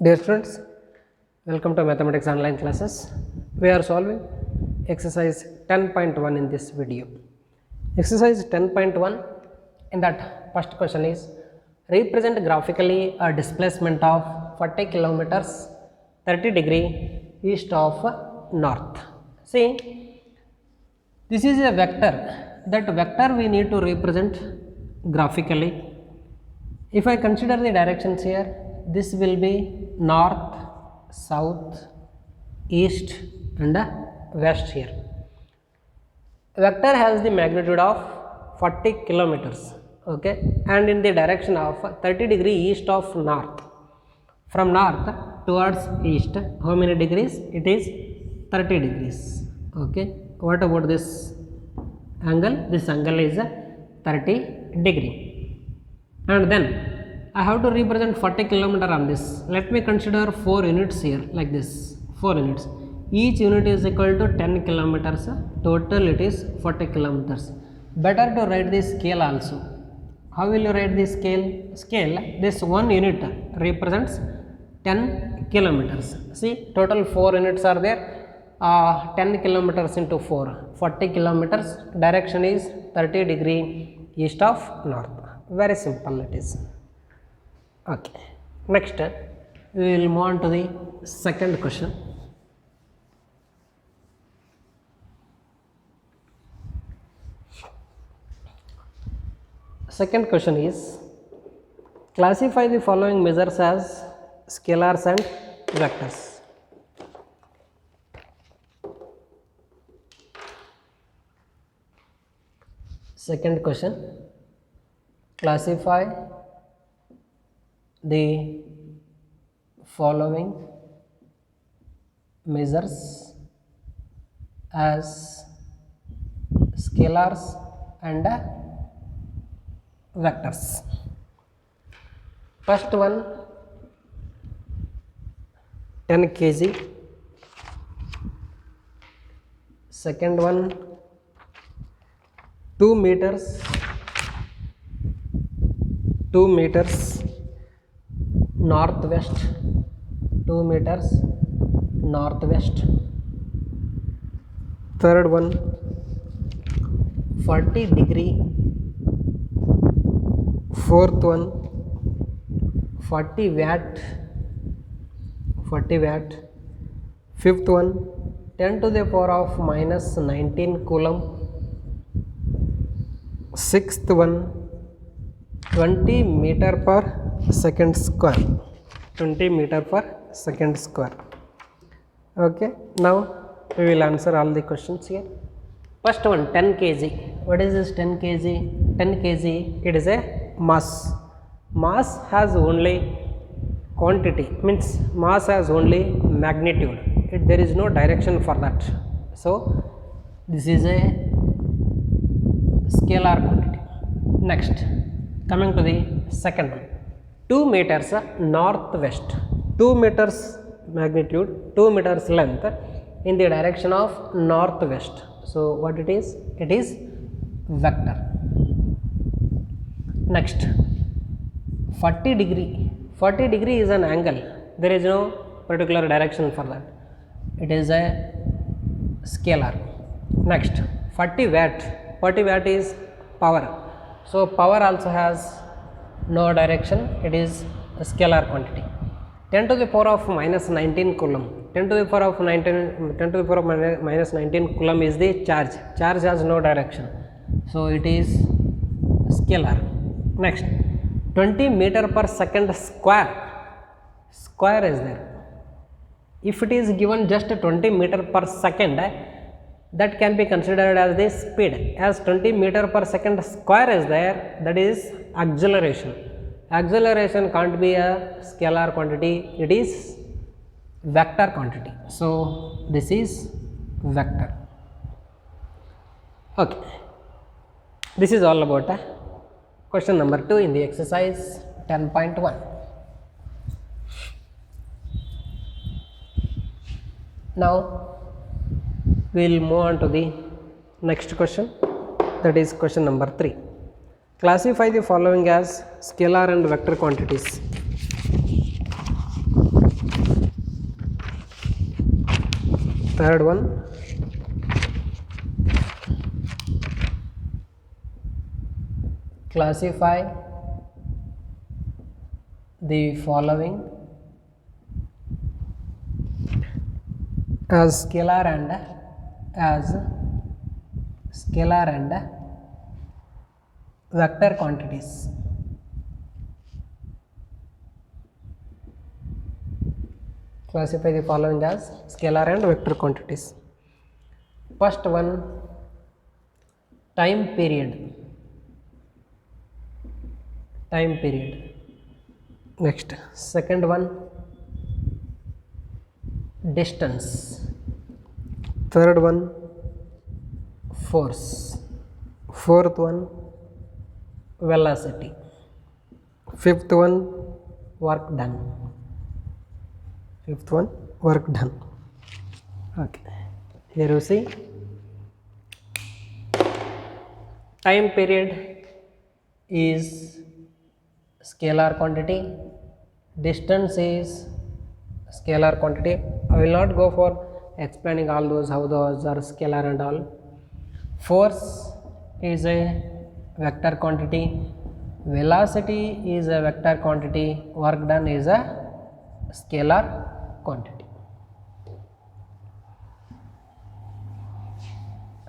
Dear students, welcome to mathematics online classes. We are solving exercise 10.1 in this video. Exercise 10.1, in that first question is represent graphically a displacement of 40 kilometers 30 degree east of north. See, this is a vector. That vector we need to represent graphically. If I consider the directions here, this will be north, south, east and west here. Vector has the magnitude of 40 kilometers, okay, and in the direction of 30 degree east of north. From north towards east, how many degrees? It is 30 degrees, okay. What about this angle? This angle is 30 degree. And then I have to represent 40 kilometer on this. Let me consider 4 units here, like this, 4 units. Each unit is equal to 10 kilometers. Total it is 40 kilometers. Better to write the scale also. How will you write the scale? Scale, this 1 unit represents 10 kilometers. See, total 4 units are there. 10 kilometers into 4, 40 kilometers. Direction is 30 degree east of north. Very simple it is. Okay. Next, we will move on to the second question. Second question is, classify the following measures as scalars and vectors. Second question, classify the following measures as scalars and vectors. First one, 10 kg. Second one, 2 meters. 2 meters northwest, 2 meters northwest. Third one, 40 degree. Fourth one, 40 watt, 40 watt. Fifth one, 10 to the power of minus 19 coulomb. Sixth one, 20 meter per second square, 20 meter per second square. Okay, now we will answer all the questions here. First one, 10 kg. What is this 10 kg? 10 kg, it is a mass. Mass has only quantity, means mass has only magnitude. There is no direction for that. So this is a scalar quantity. Next, coming to the second one, 2 meters northwest, 2 meters magnitude, 2 meters length in the direction of northwest. So what it is? It is vector. Next, 40 degree. 40 degree is an angle. There is no particular direction for that. It is a scalar. Next, 40 watt. 40 watt is power. So power also has no direction. It is a scalar quantity. 10 to the power of minus 19 coulomb. 10 to the power of 19, 10 to the power of minus 19 coulomb is the charge. Charge has no direction. So it is scalar. Next, 20 meter per second square. Square is there. If it is given just 20 meter per second, that can be considered as the speed. As 20 meter per second square is there, that is acceleration. Acceleration can't be a scalar quantity, it is vector quantity. So this is vector. Okay, this is all about question number 2 in the exercise 10.1. Now we will move on to the next question, that is question number 3. Classify the following as scalar and vector quantities. Third one, classify the following as scalar and vector quantities. Classify the following as scalar and vector quantities. First one, time period. Next, second one, distance. Third one, force. Fourth one, velocity. Fifth one, work done. Okay, here you see time period is scalar quantity, distance is scalar quantity. I will not go for explaining all those, how those are scalar and all. Force is a vector quantity, velocity is a vector quantity, work done is a scalar quantity.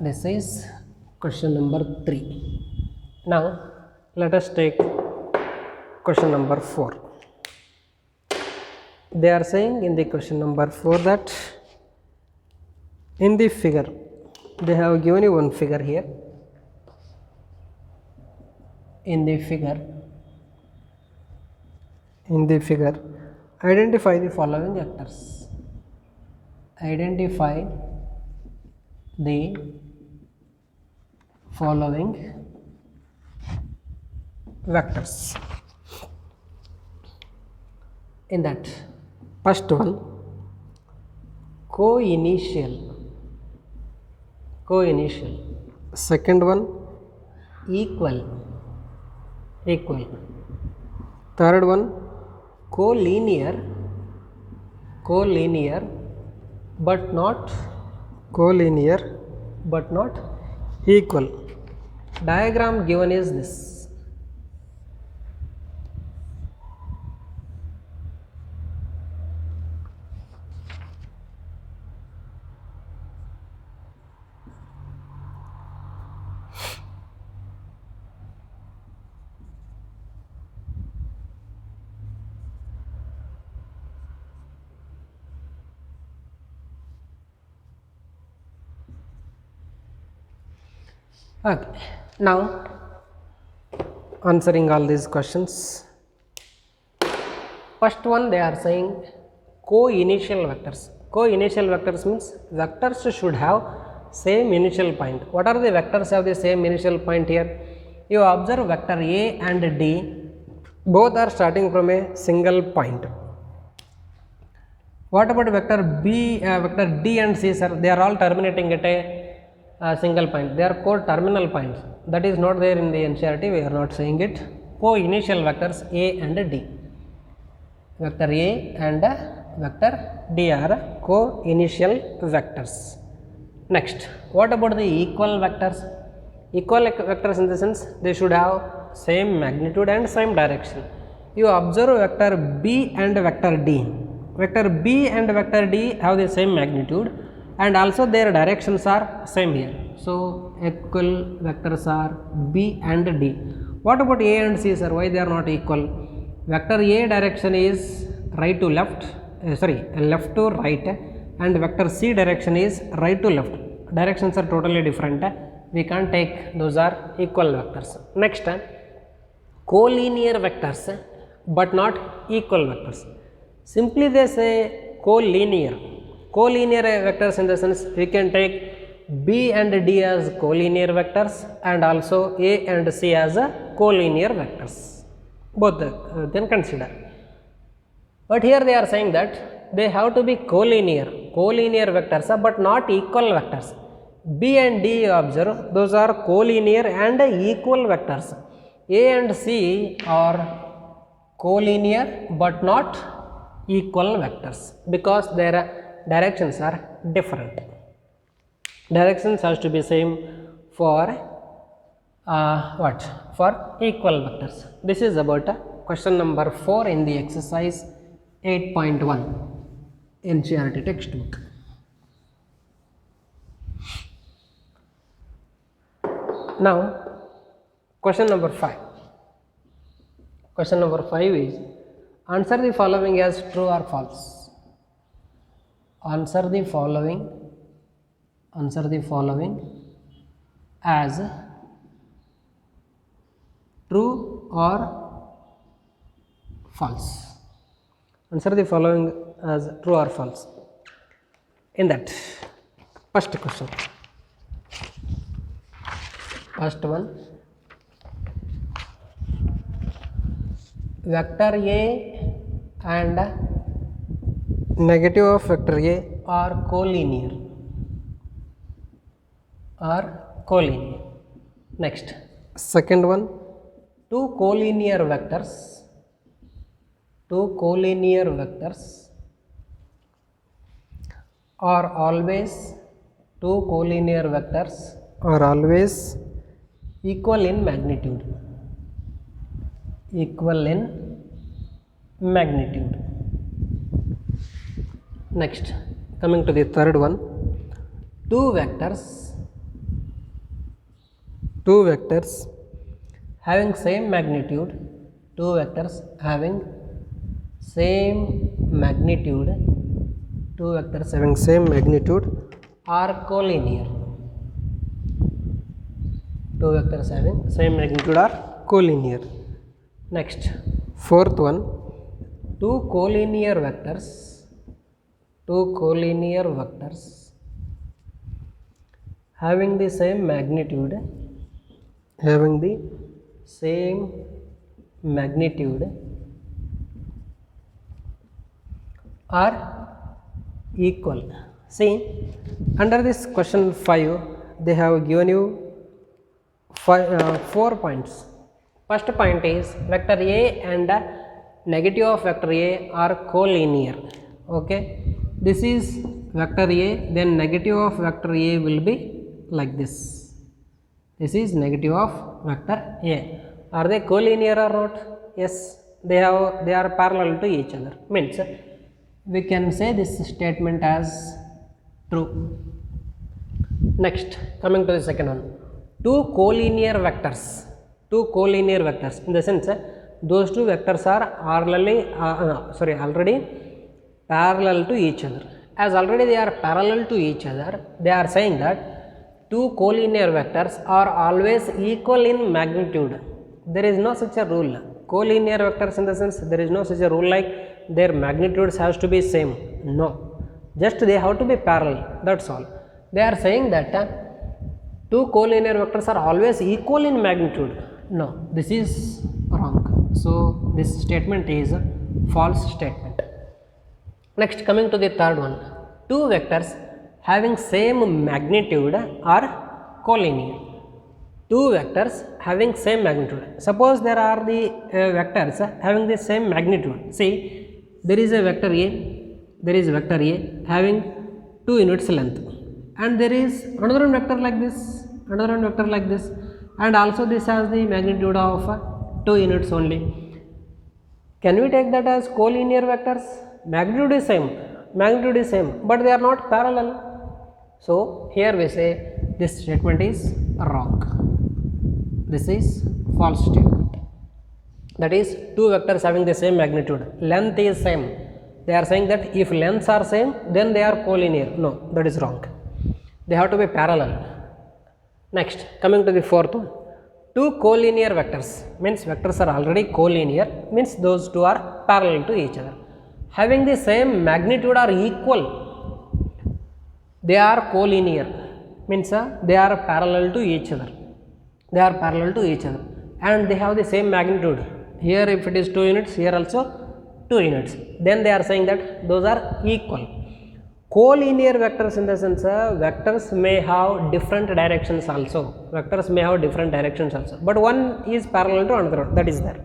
This is question number 3. Now let us take question number 4. They are saying in the question number 4 that in the figure, they have given you one figure here. In the figure, identify the following vectors. Identify the following vectors. In that, first one, co-initial. Second one, equal. Third one, collinear but not equal. Diagram given is this. Okay. Now answering all these questions. First one, they are saying co-initial vectors. Co-initial vectors means vectors should have same initial point. What are the vectors have the same initial point here? You observe vector A and D, both are starting from a single point. What about vector B, vector D and C, sir? They are all terminating at a single point. They are co-terminal points. That is not there in the NCERT. We are not saying it. Co-initial vectors A and D. Vector A and vector D are co-initial vectors. Next, what about the equal vectors? Equal vectors in the sense they should have same magnitude and same direction. You observe vector B and vector D. Vector B and vector D have the same magnitude and also their directions are same here. So equal vectors are B and D. What about A and C, sir? Why they are not equal? Vector A direction is right to left, left to right, and vector C direction is right to left. Directions are totally different. We can't take, those are equal vectors. Next, collinear vectors but not equal vectors. Simply they say collinear. Collinear vectors in the sense we can take B and D as collinear vectors and also A and C as collinear vectors. Both then consider. But here they are saying that they have to be collinear vectors but not equal vectors. B and D observe, those are collinear and equal vectors. A and C are collinear but not equal vectors because their directions are different. Directions has to be same for for equal vectors. This is about question number 4 in the exercise 8.1 NCERT textbook. Now question number 5. Question number 5 is answer the following as true or false. Answer the following as true or false. Answer the following as true or false. In that, first question. First one, vector A and negative of vector A are collinear. Next, second one, two collinear vectors are always equal in magnitude. Next, coming to the third one, two vectors having same magnitude are collinear. Next, fourth one, two collinear vectors having the same magnitude are equal. See, under this question 5 they have given you 4 points. First point is vector A and negative of vector A are collinear. Okay, this is vector A, then negative of vector A will be like this. This is negative of vector A. Are they collinear or not? Yes, they are parallel to each other. Means we can say this statement as true. Next, coming to the second one, two collinear vectors in the sense those two vectors are already parallel to each other. As already they are parallel to each other, they are saying that two collinear vectors are always equal in magnitude. There is no such a rule. Collinear vectors in the sense there is no such a rule like their magnitudes has to be same. No, just they have to be parallel, that's all. They are saying that two collinear vectors are always equal in magnitude. No, this is wrong. So this statement is a false statement. Next, coming to the third one, two vectors having same magnitude are collinear. Two vectors having same magnitude. Suppose there are the vectors having the same magnitude. See, there is a vector A having 2 units length, and there is another vector like this, and also this has the magnitude of 2 units only. Can we take that as collinear vectors? Magnitude is same, but they are not parallel. So here we say this statement is wrong. This is false statement. That is, two vectors having the same magnitude, length is same. They are saying that if lengths are same, then they are collinear. No, that is wrong. They have to be parallel. Next, coming to the fourth one, two collinear vectors means vectors are already collinear, means those two are parallel to each other. Having the same magnitude or equal, they are collinear, means they are parallel to each other. And they have the same magnitude. Here if it is 2 units, here also 2 units. Then they are saying that those are equal. Collinear vectors in the sense vectors may have different directions also. But one is parallel to another one, that is there.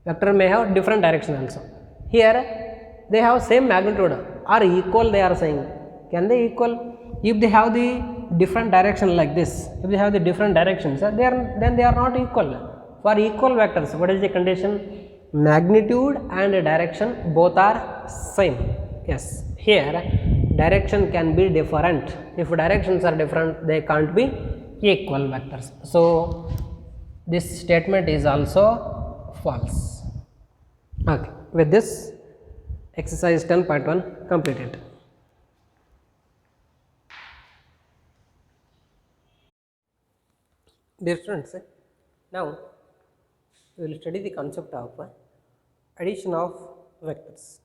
Vector may have different direction also. Here they have same magnitude, or equal they are saying. Can they equal? If they have the different direction like this, if they have the different directions, then they are not equal. For equal vectors, what is the condition? Magnitude and direction both are same. Yes, here direction can be different. If directions are different, they can't be equal vectors. So this statement is also false. Okay, with this exercise 10.1 completed. Dear students, now we will study the concept of addition of vectors.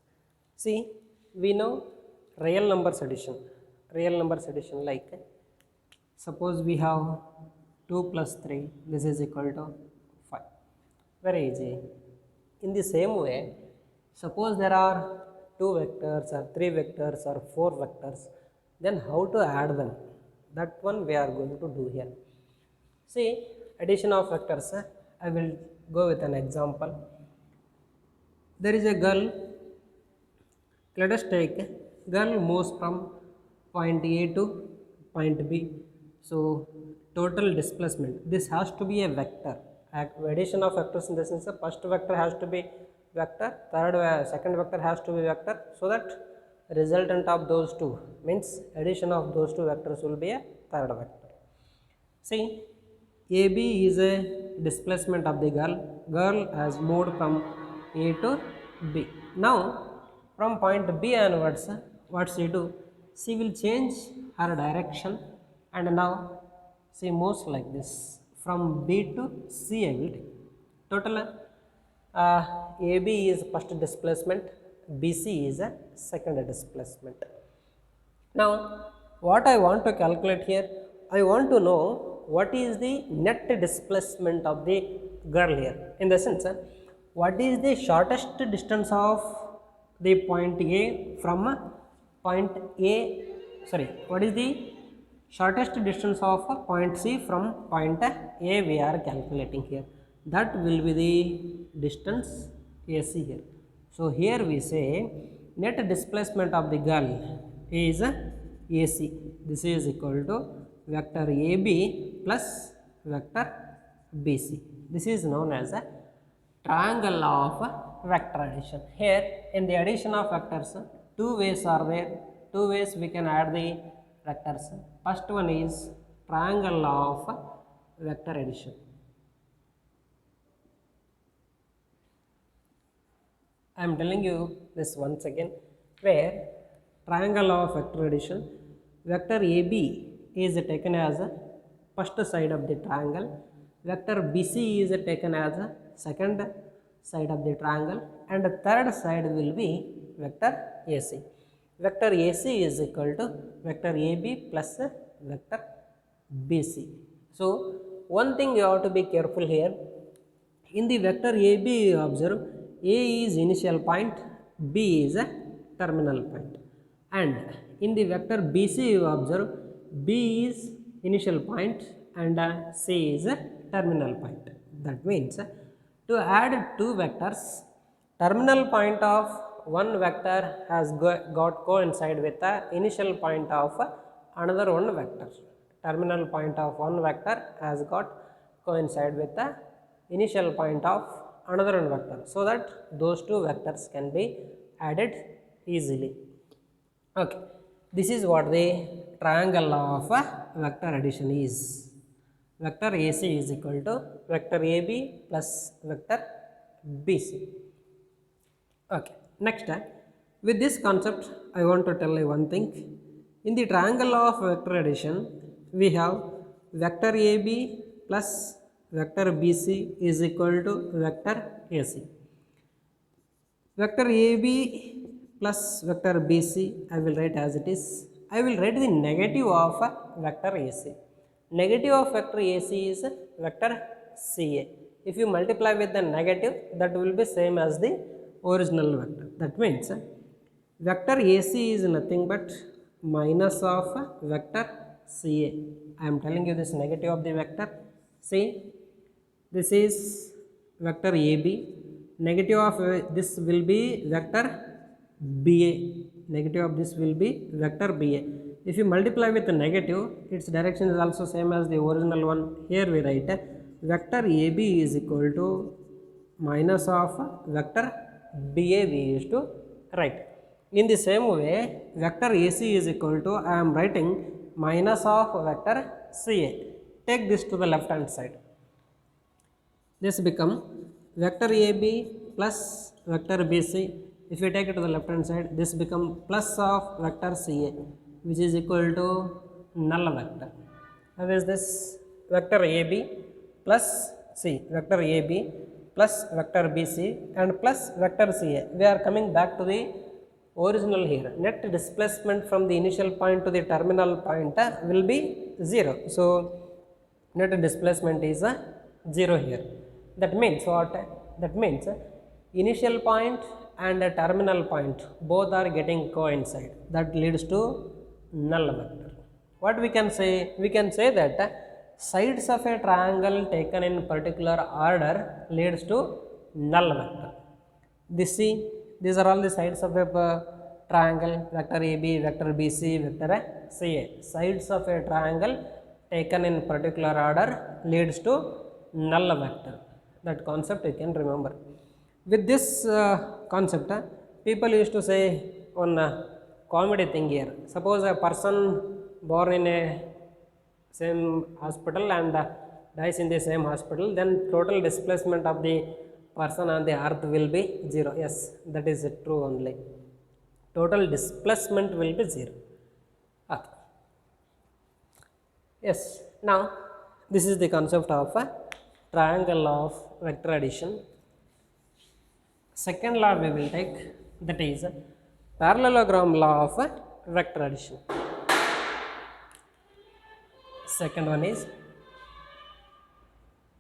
See, we know real numbers addition. Real numbers addition, like suppose we have 2 plus 3, this is equal to 5. Very easy. In the same way, suppose there are 2 vectors or 3 vectors or 4 vectors, then how to add them? That one we are going to do here. See, addition of vectors, I will go with an example. There is a girl, let us take girl moves from point A to point B. So, total displacement, this has to be a vector. Addition of vectors in the sense the first vector has to be vector, second vector has to be vector, so that resultant of those two means addition of those two vectors will be a third vector. See, AB is a displacement of the girl. Girl has moved from A to B. Now, from point B onwards, what she do? She will change her direction, and now she moves like this. From B to C, I will take. Total AB is first displacement, BC is a second displacement. Now, what I want to calculate here, I want to know what is the net displacement of the girl here. In the sense, what is the shortest distance of the point A from point A, what is the shortest distance of point C from point A we are calculating here. That will be the distance AC here. So, here we say net displacement of the girl is AC. This is equal to vector AB plus vector BC. This is known as a triangle of vector addition. Here in the addition of vectors, two ways are there. Two ways we can add the vectors. First one is triangle of vector addition. I am telling you this once again, where triangle of vector addition, vector AB is taken as a first side of the triangle, vector BC is taken as a second side of the triangle, and the third side will be vector AC. Vector AC is equal to vector AB plus vector BC. So, one thing you have to be careful here. In the vector AB, observe A is initial point, B is a terminal point, and in the vector BC, you observe B is initial point and C is a terminal point. That means to add two vectors, terminal point of one vector has got coincide with the initial point of another one vector. Terminal point of one vector has got coincide with the initial point of another one vector, so that those two vectors can be added easily. Okay, this is what the triangle of vector addition is. Vector AC is equal to vector AB plus vector BC. Okay, next, with this concept I want to tell you one thing. In the triangle of vector addition, we have vector AB plus vector BC is equal to vector AC. Vector AB plus vector BC I will write as it is. I will write the negative of vector AC. Negative of vector AC is vector CA. If you multiply with the negative, that will be same as the original vector. That means vector AC is nothing but minus of vector CA. I am telling you this negative of the vector. See, this is vector AB. Negative of this will be vector BA. Negative of this will be vector BA. If you multiply with the negative, its direction is also same as the original one. Here we write vector AB is equal to minus of vector BA we used to write. In the same way, vector AC is equal to, I am writing minus of vector CA. Take this to the left hand side. This become vector AB plus vector BC. If you take it to the left hand side, this become plus of vector CA, which is equal to null vector. How is this? Vector AB plus vector AB plus vector BC and plus vector CA. We are coming back to the original here. Net displacement from the initial point to the terminal point will be 0. So net displacement is 0 here. That means what? That means initial point and a terminal point both are getting coincide. That leads to null vector. What we can say? We can say that sides of a triangle taken in particular order leads to null vector. These are all the sides of a triangle, vector AB, vector BC, vector CA. Sides of a triangle taken in particular order leads to null vector. That concept you can remember. With this concept, people used to say one comedy thing here. Suppose a person born in a same hospital and dies in the same hospital, then total displacement of the person on the earth will be 0. Yes, that is true only. Total displacement will be 0. Yes, now this is the concept of a triangle of vector addition. Second law we will take, that is parallelogram law of vector addition. Second one is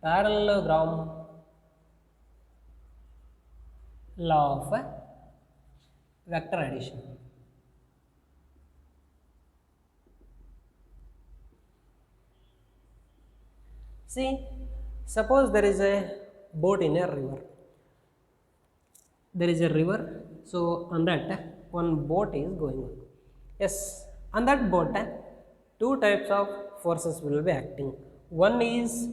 parallelogram law of vector addition. See, suppose there is a boat in a river. There is a river, so on that one boat is going on. Yes, on that boat two types of forces will be acting. One is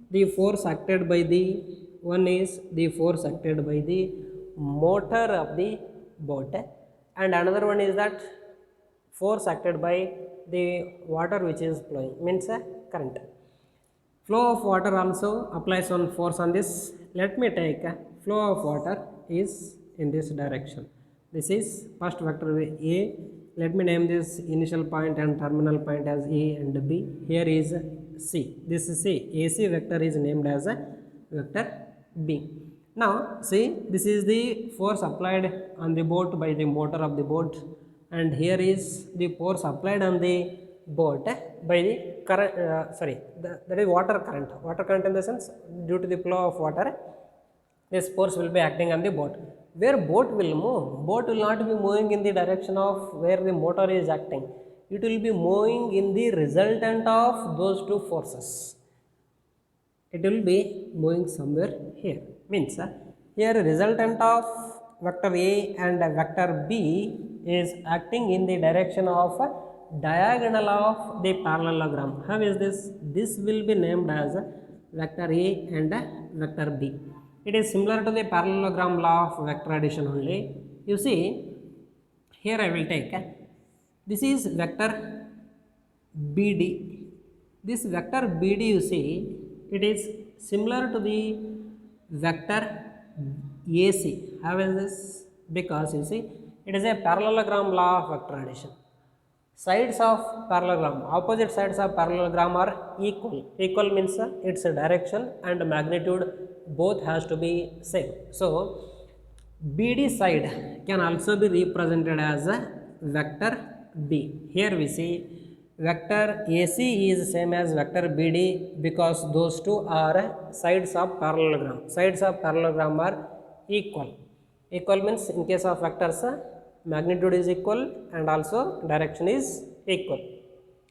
the force acted by the motor of the boat, and another one is that force acted by the water which is flowing, means current. Flow of water also applies one force on this. Let me take flow of water is in this direction. This is first vector A. Let me name this initial point and terminal point as A and B. Here is C. This is C. AC vector is named as a vector B. Now see, this is the force applied on the boat by the motor of the boat, and here is the force applied on the boat by the current, that is water current. Water current in the sense, due to the flow of water, this force will be acting on the boat. Where boat will move, boat will not be moving in the direction of where the motor is acting. It will be moving in the resultant of those two forces. It will be moving somewhere here. Means here resultant of vector A and vector B is acting in the direction of diagonal of the parallelogram. How is this? This will be named as vector A and vector B. It is similar to the parallelogram law of vector addition only. You see, here I will take, this is vector BD. This vector BD, you see, it is similar to the vector AC. How is this? Because you see, it is a parallelogram law of vector addition. Sides of parallelogram, opposite sides of parallelogram are equal. Equal means its direction and magnitude both has to be same. So BD side can also be represented as a vector B. Here we see vector AC is same as vector BD because those two are sides of parallelogram. Sides of parallelogram are equal. Equal means in case of vectors, magnitude is equal and also direction is equal.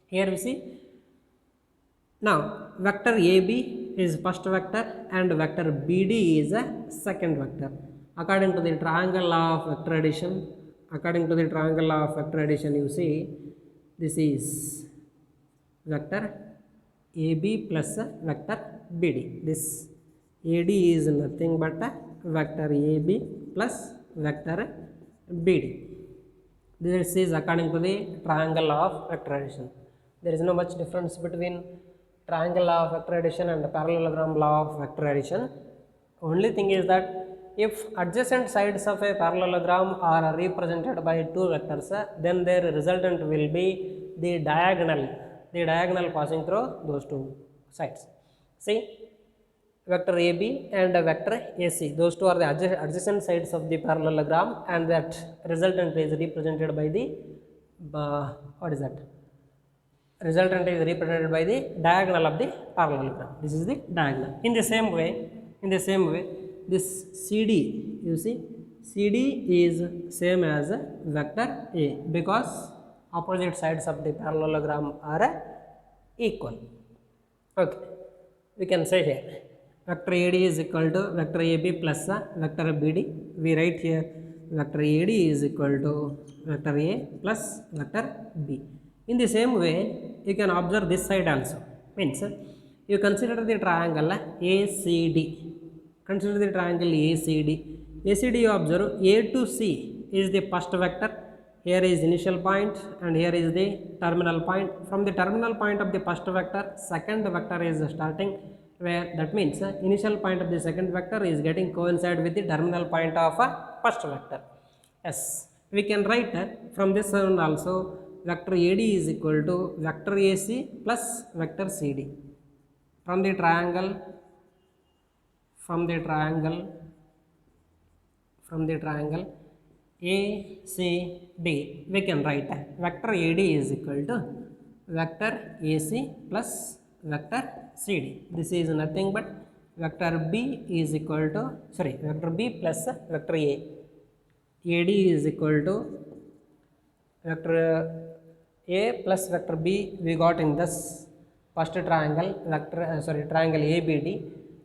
Here we see, now vector AB is first vector and vector BD is a second vector. According to the triangle law of vector addition, according to the triangle of vector addition, you see this is vector AB plus vector BD. This AD is nothing but vector AB plus vector BD. This is according to the triangle of vector addition. There is no much difference between triangle of vector addition and parallelogram law of vector addition. Only thing is that if adjacent sides of a parallelogram are represented by two vectors, then their resultant will be the diagonal passing through those two sides. See, vector AB and vector AC, those two are the adjacent sides of the parallelogram, and that resultant is represented by the what is that? Resultant is represented by the diagonal of the parallelogram. This is the diagonal. In the same way, this CD, you see, CD is same as vector A because opposite sides of the parallelogram are equal. Okay, we can say here vector AD is equal to vector AB plus vector BD. We write here vector AD is equal to vector A plus vector B. In the same way, you can observe this side also. Means you consider the triangle ACD. Consider the triangle ACD. ACD you observe A to C is the first vector. Here is initial point and here is the terminal point. From the terminal point of the first vector, second vector is starting, where that means initial point of the second vector is getting coincide with the terminal point of first vector. Yes, we can write from this one also vector AD is equal to vector AC plus vector CD. From the triangle ACD, we can write vector AD is equal to vector AC plus vector CD. This is nothing but vector B is equal to, vector B plus vector A. AD is equal to vector A plus vector B we got in this first triangle, triangle ABD,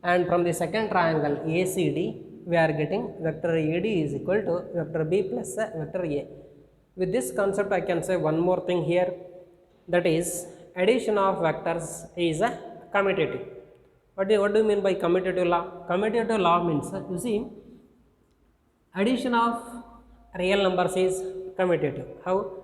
and from the second triangle ACD we are getting vector AD is equal to vector B plus vector A. With this concept I can say one more thing here, that is addition of vectors is commutative. What do you mean by commutative law? Commutative law means, you see, addition of real numbers is commutative. How?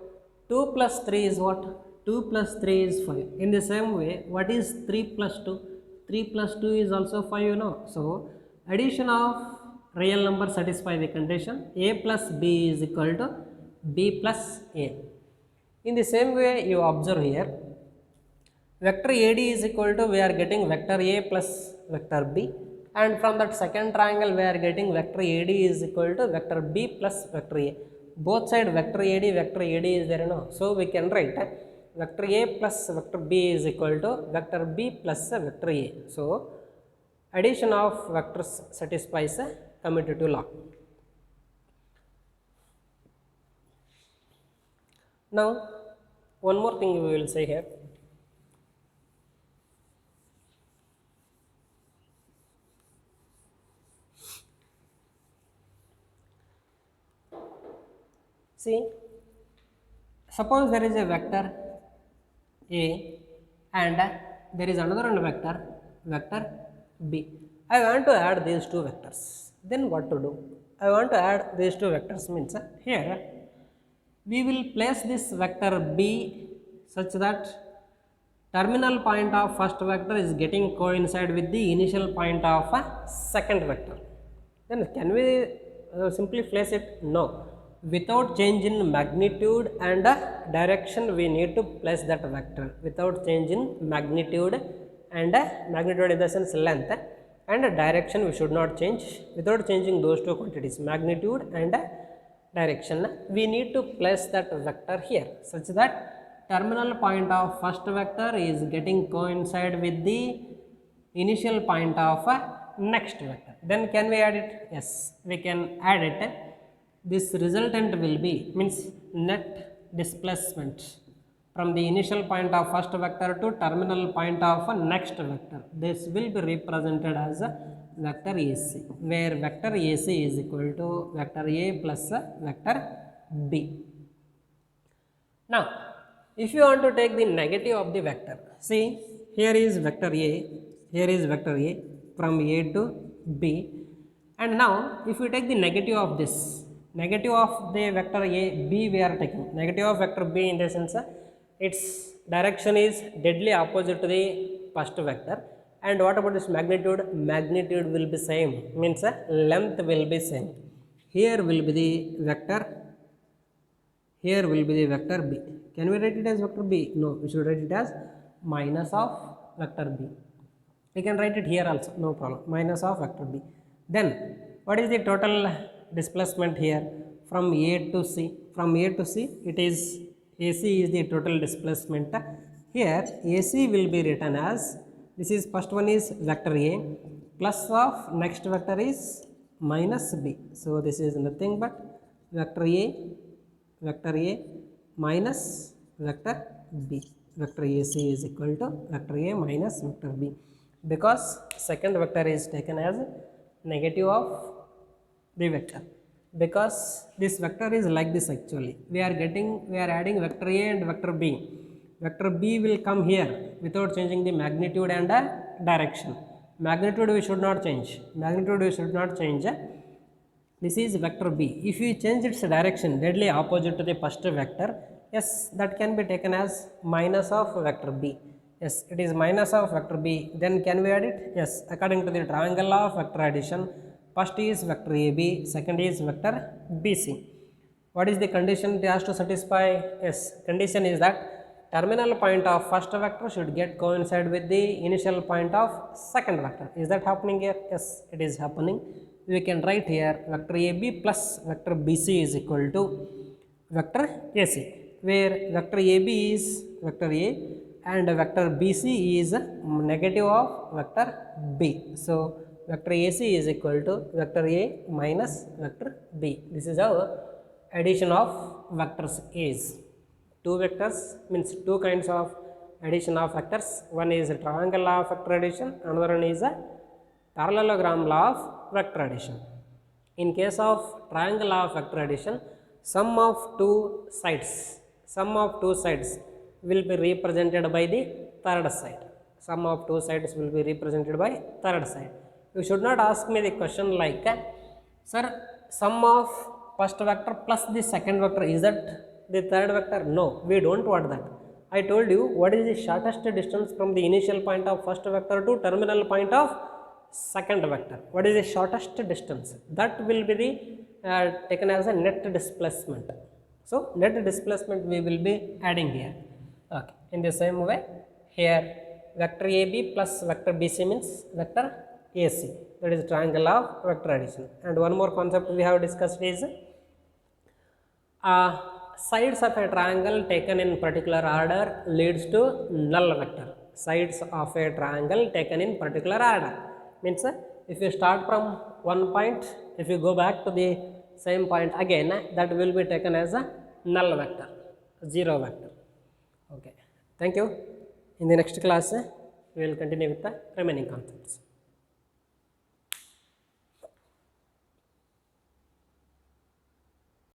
2 plus 3 is what? 2 plus 3 is 5. In the same way, what is 3 plus 2? 3 plus 2 is also 5, you know. So, addition of real numbers satisfy the condition. A plus B is equal to B plus A. In the same way, you observe here, vector AD is equal to, we are getting vector A plus vector B, and from that second triangle we are getting vector AD is equal to vector B plus vector A. Both side vector AD is there, no? So we can write vector A plus vector B is equal to vector B plus vector A. So addition of vectors satisfies a commutative law. Now one more thing we will say here. See, suppose there is a vector A and there is another vector B. I want to add these two vectors. Then what to do? I want to add these two vectors means here we will place this vector B such that terminal point of first vector is getting coincide with the initial point of second vector. Then can we simply place it? No. Without change in magnitude and direction, we need to place that vector. Without change in magnitude and magnitude in the sense length and direction, we should not change. Without changing those two quantities, magnitude and direction, we need to place that vector here such that terminal point of first vector is getting coincide with the initial point of next vector. Then can we add it? Yes, we can add it. This resultant will be, means net displacement from the initial point of first vector to terminal point of next vector. This will be represented as vector AC, where vector AC is equal to vector A plus vector B. Now, if you want to take the negative of the vector, see here is vector A, here is vector A from A to B, and now if we take the negative of this, negative of the vector A, B we are taking, negative of vector B in the sense its direction is deadly opposite to the first vector. And what about this magnitude? Magnitude will be same, means length will be same. Here will be the vector, here will be the vector B. Can we write it as vector B? No, we should write it as minus of vector B. We can write it here also, no problem, minus of vector B. Then what is the total displacement here from A to C? From A to C, it is AC is the total displacement. Here AC will be written as, this is first one is vector A plus of next vector is minus B. So this is nothing but vector A minus vector B. Vector AC is equal to vector A minus vector B, because second vector is taken as negative of the vector. Because this vector is like this actually, we are adding vector A and vector B. Vector B will come here without changing the magnitude and direction. Magnitude we should not change. This is vector B. If we change its direction deadly opposite to the first vector, yes, that can be taken as minus of vector B. Yes, it is minus of vector B. Then can we add it? Yes, according to the triangle of vector addition, first is vector AB, second is vector BC. What is the condition it has to satisfy? Yes, condition is that terminal point of first vector should get coincide with the initial point of second vector. Is that happening here? Yes, it is happening. We can write here vector AB plus vector BC is equal to vector AC, where vector AB is vector A and vector BC is negative of vector B. So vector AC is equal to vector A minus vector B. This is our addition of vectors is. Two vectors means two kinds of addition of vectors. One is a triangle law of vector addition, another one is a parallelogram law of vector addition. In case of triangle law of vector addition, sum of two sides will be represented by the third side. Sum of two sides will be represented by third side. You should not ask me the question like, sir, sum of first vector plus the second vector, is that the third vector? No, we don't want that. I told you what is the shortest distance from the initial point of first vector to terminal point of second vector. What is the shortest distance? That will be the taken as a net displacement. So net displacement we will be adding here. Okay. In the same way, here vector AB plus vector BC means vector AC. That is triangle of vector addition. And one more concept we have discussed is sides of a triangle taken in particular order leads to null vector. Sides of a triangle taken in particular order means if you start from one point, if you go back to the same point again, that will be taken as a null vector, zero vector. Okay. Thank you. In the next class, we will continue with the remaining concepts.